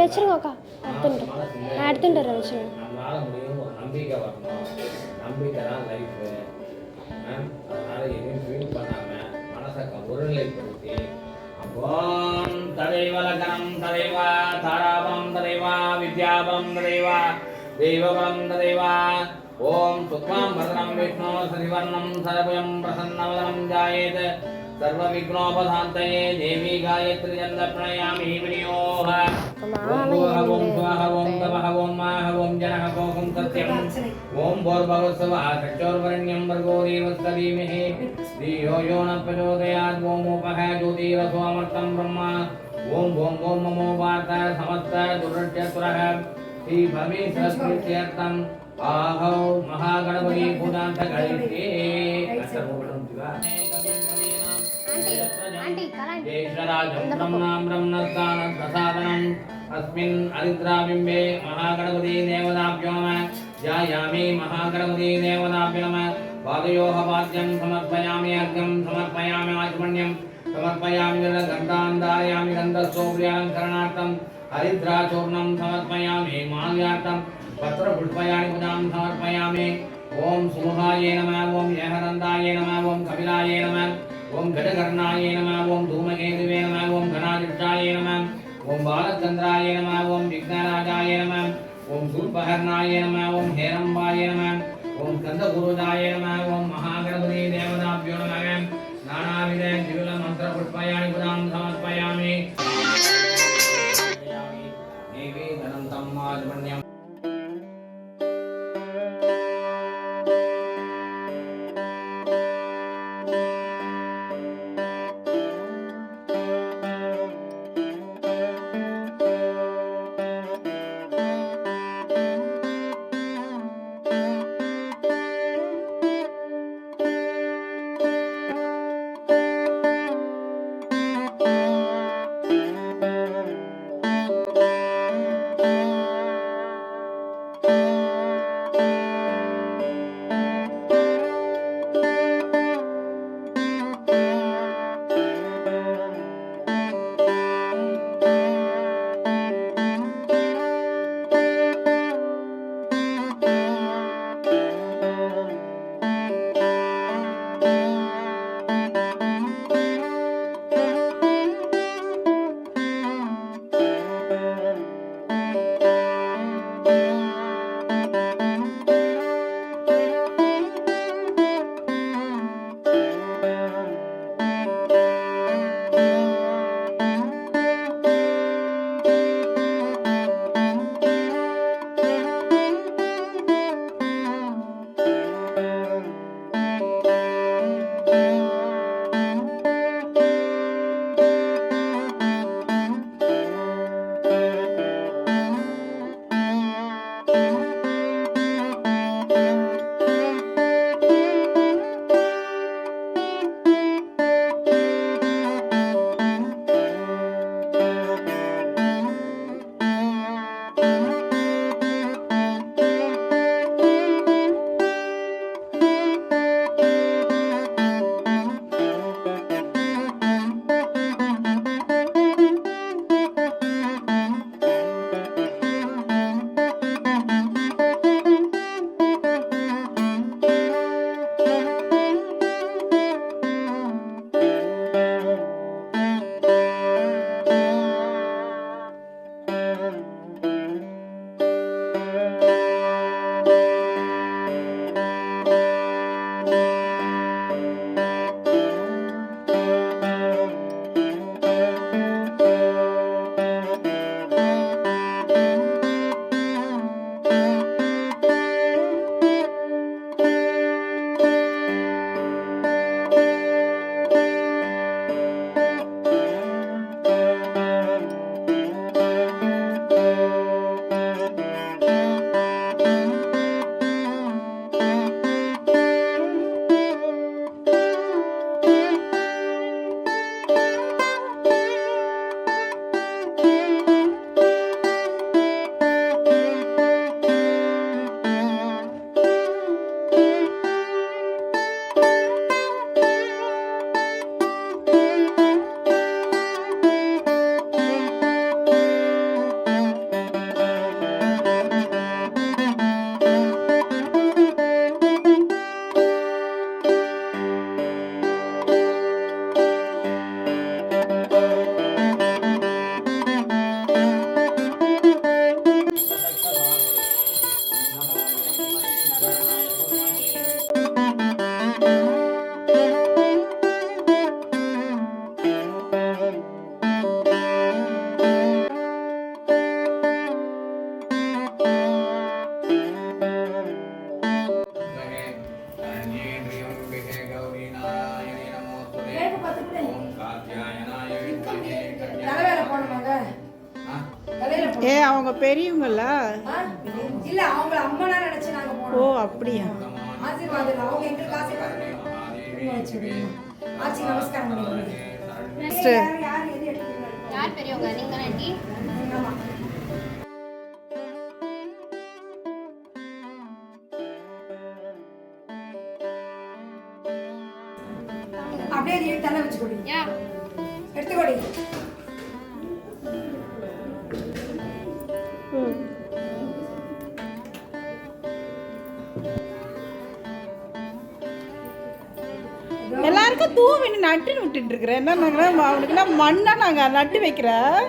வச்சிருங்கக்கா, எடுத்துட்டு நான் எடுத்துட்டு வரேன், வச்சுருங்க. நம்மளால முடியும், ஒரு நம்பிக்கை வரணும். நம்பிக்கை தான் லைஃபு. அதனால எதுவும் ஃபீல் பண்ணாம மனசை ஒருநிலைப்படுத்தி ஓம் ததைவ லக்னம் ததைவ தாராபம் ததைவ வித்யாபம் ததைவ தெய்வபலம் ததைவ ஓம் சுக்லாம் வதனம் விஷ்ணு சதிவர்ணம் சதபுயம் பிரசன்னவதனம் ஜாயேத் सर्व विघ्नोपशान्तये देवी गायत्री चंद प्रणयामि विनियोः ओम स्वाहा ओम तपः ओम माः ओम जनः कोकं सत्यम् ओम भूर्भुवस्सुवः सच्चोर्वरेण्यं भर्गो देवस्य धीमहि धियो यो न प्रचोदयात् ओम उपः ज्योतिरसोऽमर्तं ब्रह्म ओम ओम ओम नमो वार्ता समस्त दुर्जयसुरः श्री परमेश्वरस्तीर्थं आहौ महागणपति पूजान्त करिष्ये सर्वगणं दिवा अस्मिन् अरिद्राबिम्बे महागणपति देवताभ्यो नमः ध्यायामि महागणपति देवताभ्यो नमः पादयोः वाद्यं समर्पयामि अर्घ्यं समर्पयामि आचमन्यं समर्पयामि गन्धान् धारयामि गन्धस्तोत्र्यालङ्करणार्थं हरिद्राचूर्णं समर्पयामि माल्यार्थं पत्रपुष्पयाणि पूजां समर्पयामि ओम सुमुहाय नमः ओम यहनन्दाय नमः ओम कपिलाय नमः ओम गजकर्णाय नमः ओम धूमकेतुवे नमः ओम गणाधिष्ठाय नमः ओम बालचंद्राय नमः ओम विघ्नराजाय नमः ओम शूर्पहर्णाय नमः ओम हेरंबाय नमः ओम स्कंदगुरुजाय नमः ओम महागणपति देवताभ्यो नमः नानाविध दिव्य मंत्र पुष्पयाणि पूजां समर्पयामि देवी धनन्तं माधवन्यं அவங்க பெரியவங்கள? இல்ல அவங்க அம்மாலாம் நினைச்சு நாங்க ஓ போனோம். அப்படியா? ஆசீர்வாதம் அவங்க எங்களுக்கு ஆசீர்வாதம் ஆச்சி நமஸ்காரம் பண்ணுங்க. யார் எது எடுத்துக்கணும்? யார் பெரியவங்க? நீங்க தானே ஆண்டி? ஆமா. அப்படியே நீ தலை வச்சு கொடு. யா எடுத்து கொடு. எல்லாருக்கும் தூவி நட்டுன்னு விட்டுட்டு இருக்கிறேன். என்ன நாங்கள் அவனுக்குன்னா மண்ணா நாங்கள் நட்டு வைக்கிறேன்.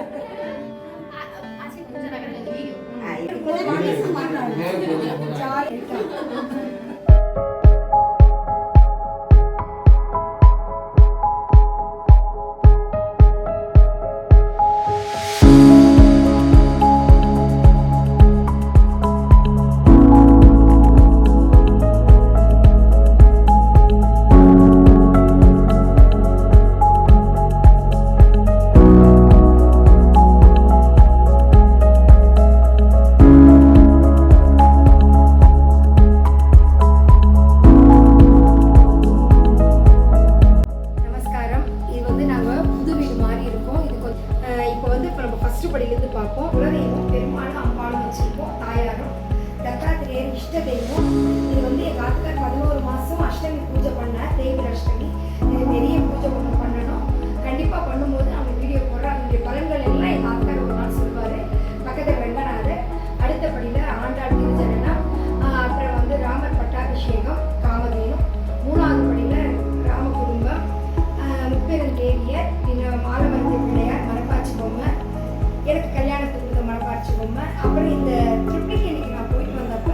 நமஸ்காரம். இது வந்து நாங்க புது வீடு மாதிரி இருக்கோம். இது இப்போ வந்து இப்போ நம்ம ஃபர்ஸ்ட் படியிலேருந்து பார்ப்போம். குலதெய்வம் பெருமாளும் அம்பாளும் வச்சிருக்கோம். தாயாரும் தத்தாத்திரேயர் இஷ்ட தெய்வம். இது வந்து எங்கள் ஆத்துக்கார் 11 மாதம் அஷ்டமி பூஜை பண்ண தேவி அஷ்டமி. நிறைய பூஜை ஒன்று பண்ணணும். கண்டிப்பாக பண்ணும்போது அவங்க வீடியோ போடுற அதனுடைய பலன்கள் எல்லாம் எங்கள் ஆத்துக்கார் ஒரு நாள் சொல்லுவார். பக்கத்தில் வெங்கநாதர், அடுத்தபடியில் ஆண்டாள் திருஜனனம், அப்புறம் வந்து ராமர் பட்டாபிஷேகம், காமதேனு, 3வது படியில் ராம குடும்பம், முப்பெருந்தேவியர், மாலமருந்த பிள்ளையார், மரப்பாச்சி பொம்மை, எனக்கு கல்யாணத்துக்கு கொடுத்த மரப்பாச்சி பொம்மை. அப்புறம் இந்த ட்ரிப்ளிக்கு இன்னைக்கு நான் போயிட்டு வந்தப்ப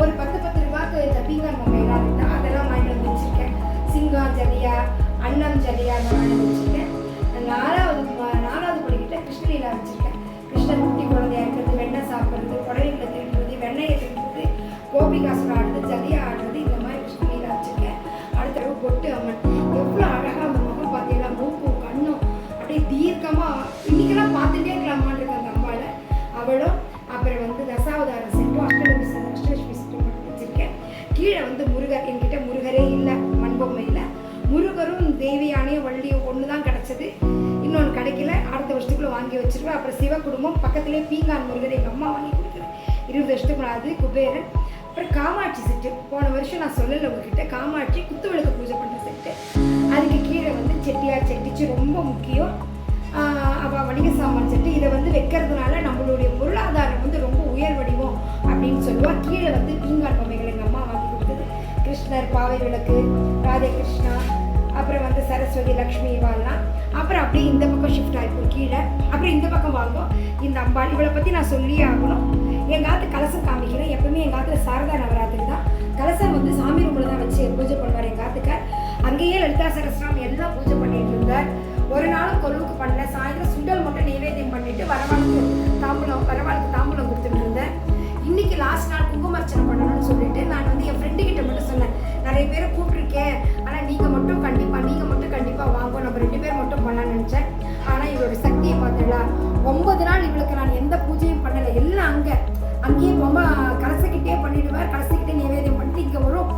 ஒரு 10 ரூபாய்க்கு இந்த பீங்கான் பொம்மையெல்லாம் இருந்தால் அதெல்லாம் வாங்கிட்டு வந்து வச்சுருக்கேன். சிங்கம் ஜலியா, அன்னம் ஜலியா வாங்கிட்டு வந்து வச்சுருக்கேன். 4வது படிக்கிட்ட கிருஷ்ணலீலா வச்சுருக்கேன். கிருஷ்ணன் குட்டி குழந்தையா இருக்கிறது, வெண்ணெய் சாப்பிட்றது, புடவைகளை திருடுறது, வெண்ணெயை திருடுறது, கோபிகாசுரம் ஆடுறது, ஜலியா ஆடுறது, இந்த மாதிரி கிருஷ்ணலீலா வச்சுருக்கேன். அடுத்த பொட்டு அம்மன் எவ்வளோ அழகாக அந்த முகம் பார்த்தீங்கன்னா மூக்கும் கண்ணும் அப்படியே தீர்க்கமாக இன்னைக்கெல்லாம் பார்த்துட்டே இருக்கலாமான் இருக்கு அந்த அம்பாவை. அவளும் அப்புறம் வந்து தசாவதார செட்டும் அஷ்டலட்சுமி செட்டும் மட்டும் வச்சுருக்கேன். கீழே வந்து முருகர், என்கிட்ட முருகரே இல்லை, மண்பொம்மையில் முருகரும் தேவியானையும் வள்ளியும் ஒன்று தான் கிடச்சது. இன்னொன்று கிடைக்கல. அடுத்த வருஷத்துக்குள்ளே வாங்கி வச்சுருவேன். அப்புறம் சிவ குடும்பம் பக்கத்துலேயே பீங்கான் முருகர் எங்கள் அம்மா வாங்கி கொடுக்குறேன் 20 வருஷத்துக்குள்ள. அது குபேரன். அப்புறம் காமாட்சி செட்டு போன வருஷம் நான் சொல்லலை உங்ககிட்ட. காமாட்சி குத்து விளக்கு பூஜை பண்ணுற செட்டு. அதுக்கு கீழே வந்து செட்டியார் செட்டிச்சு ரொம்ப முக்கியம். அவள் வணிக சாமான் செட்டு. இதை வந்து வைக்கிறதுனால நம்மளுடைய பொருளாதாரம் வந்து ரொம்ப உயர் வடிவம் அப்படின்னு சொல்லுவாள். கீழே வந்து பீங்கான் பொம்மைகள் எங்கள் அம்மா வாங்கி கொடுத்தது. கிருஷ்ணர், பாவை விளக்கு, ராதே கிருஷ்ணா, அப்புறம் வந்து சரஸ்வதி, லக்ஷ்மி இவாள்லாம். அப்புறம் அப்படியே இந்த பக்கம் ஷிஃப்ட் ஆகிப்போம் கீழே. அப்புறம் இந்த பக்கம் வாங்கும் இந்த அம்பாள். இவளை பற்றி நான் சொல்லியே ஆகணும். எங்கள் ஆத்து கலசம் காமிக்கிறேன். எப்பவுமே எங்கள் ஆத்துல சாரதா நவராத்திரி தான். கலசம் வந்து சாமி ரூமில் தான் வச்சு பூஜை பண்ணுவார் எங்கள் ஆத்துக்கார். அங்கேயே லலிதா சகஸ்ரம் எல்லாம் பூஜை பண்ணிட்டு இருந்தார். ஒரு நாளும் கொழுவுக்கு பண்ணல. சாயந்தரம் சுண்டல் மட்டும் நைவேத்தியம் பண்ணிட்டு வரவாளுக்கு தாம்பூலம் கொடுத்துட்டு இருந்தேன். இன்னைக்கு லாஸ்ட் நாள் குங்குமர்ச்சனை பண்ணணும்னு சொல்லிட்டு நான் வந்து என் ஃப்ரெண்டு கிட்ட மட்டும் சொன்னேன், நிறைய பேரை கூப்பிட்டுருக்கேன், ஆனால் நீங்கள் மட்டும் கண்டிப்பாக வாங்க, நம்ம 2 பேர் மட்டும் பண்ணலான்னு நினச்சேன். ஆனால் இவரோட சக்தியை பார்த்தீங்களா, 9 நாள் இவளுக்கு நான் எந்த பூஜையும் பண்ணலை. எல்லாம் அங்கேயே பொம்மை கலசக்கிட்டே பண்ணிடுவார். கலசக்கிட்டே நைவேத்தியம் பண்ணிட்டு இங்கே வரும்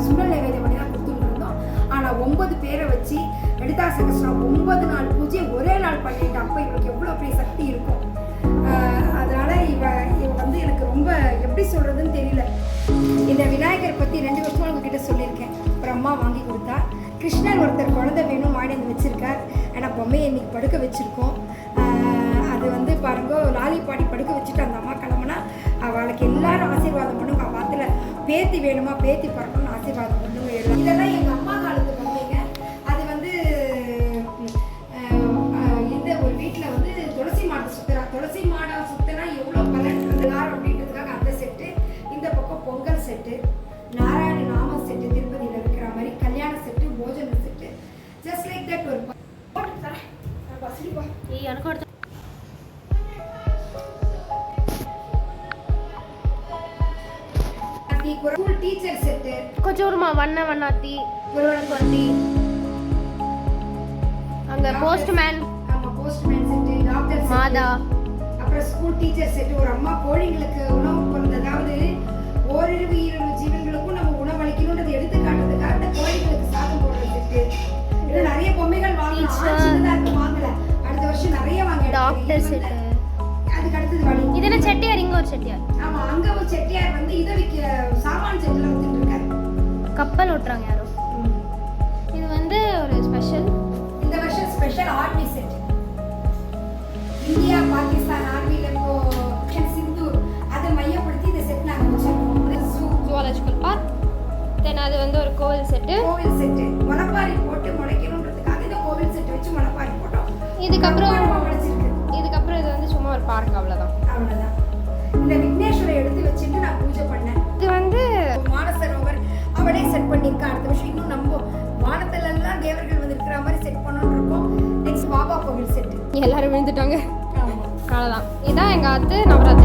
சுண்டல் நைவேத்தியம் பண்ணி தான் கொடுத்துட்டு இருந்தோம். ஆனால் 9 பேரை வச்சு லலிதா சகஸ்ரம் 9 நாள் பூஜை ஒரே நாள் பண்ணிட்டு. அப்போ இவளுக்கு எவ்வளோ பெரிய சக்தி இருக்கும். அதனால இவ வந்து எனக்கு ரொம்ப எப்படி சொல்றதுன்னு தெரியல. இந்த விநாயகர் பற்றி 2 வருஷமா உங்ககிட்ட சொல்லியிருக்கேன். அப்புறம் அம்மா வாங்கி கொடுத்தா. கிருஷ்ணர் ஒருத்தர் குழந்தை வேணும் வாங்கி வந்து வச்சிருக்கார். ஆனால் பொம்மையை இன்னைக்கு படுக்க வச்சிருக்கோம். அது வந்து பாருங்க, லாலி பாடி படுக்க வச்சுட்டு அந்த அம்மா கிளம்புனா அவளுக்கு எல்லாரும் ஆசீர்வாதம் பண்ணுங்க. அவள் வாத்துல பேத்தி வேணுமா, பேத்தி பறக்கணும்னு ஆசீர்வாதம் பண்ணுங்க. இதெல்லாம் எங்கள் அம்மா காலத்து பொம்மைங்க. அது வந்து இந்த ஒரு வீட்டில் வந்து துளசி மாடை சுற்றுறா. துளசி மாடை சுற்றினா எவ்வளோ பலன் எல்லாரும் அப்படின்றதுக்காக அந்த செட்டு. இந்த பக்கம் பொங்கல் செட்டு, நாராயண நாம செட்டு, திருப்பதியில் இருக்கிற மாதிரி கல்யாண செட்டு, போஜன செட்டு, ஜஸ்ட் லைக் தட். ஒரு போட்டு தரேன். வசதிப்பா எனக்கு ஸ்கூல் டீச்சர் செட்டு, கொஞ்சம் ஒருமா வண்ணாத்தி குருவனி, அங்க போஸ்ட்மேன், ஆமா போஸ்ட்மேன் செட்டு, டாக்டர் மாதா, அப்புறம் ஸ்கூல் டீச்சர் செட், ஒரு அம்மா கோழிங்களுக்கு உணவு பொருள், அதாவது ஓரிரு உயிரின ஜீவன்களுக்கும் நம்ம உணவளிக்கணும்ன்றது எடுத்து காட்டுறதுக்காக அந்த கோழிகளுக்கு சாதம் போடுற செட்டு. இன்னும் நிறைய பொம்மைகள் வாங்கணும். சின்னதா இருக்கு வாங்கல, அடுத்த வருஷம் நிறைய வாங்க. Doctor set. அதுக்கு அடுத்தது வழி இது என்ன செட்டியார்? இங்க ஒரு செட்டியார். ஆமா, அங்க ஒரு செட்டியார் வந்து இதை விற்க சாமான் செட்டுல வந்துட்டு இருக்காரு. கப்பல் ஓட்டுறாங்க யாரோ. இது வந்து ஒரு ஸ்பெஷல். இந்த வருஷம் special army set. India Pakistan ஆர்மில இப்போ சிந்தூர் அதை மையப்படுத்தி இந்த செட் நாங்க வச்சிருக்கோம். Zoological park. தென் அது வந்து ஒரு கோவில் செட்டு. கோவில் செட்டு முளைப்பாரி போட்டு முளைக்கணுன்றதுக்காக இந்த கோவில் செட் வச்சு முளைப்பாரி போட்டோம். இதுக்கப்புறம் முளைச்சிருக்கு. இதுக்கப்புறம் இது வந்து சும்மா ஒரு பார்க், அவ்வளோதான். அவ்வளவுதான். இந்த விக்னேஸ்வரை எடுத்து வச்சுட்டு நான் பூஜை பண்ணேன். இது வந்து மானசரோவர் அவளே செட் பண்ணியிருக்கா. அடுத்த வருஷம் இன்னும் நம்ம வானத்துல எல்லாம் தேவர்கள் வந்து இருக்கிற மாதிரி செட் பண்ணணும்னு இருக்கோம். நெக்ஸ்ட் பாபா கோவில் செட். எல்லாரும் விழுந்துட்டாங்க. ஆமா, அவ்வளோதான். இதான் எங்கள் ஆத்து நவராத்திரி.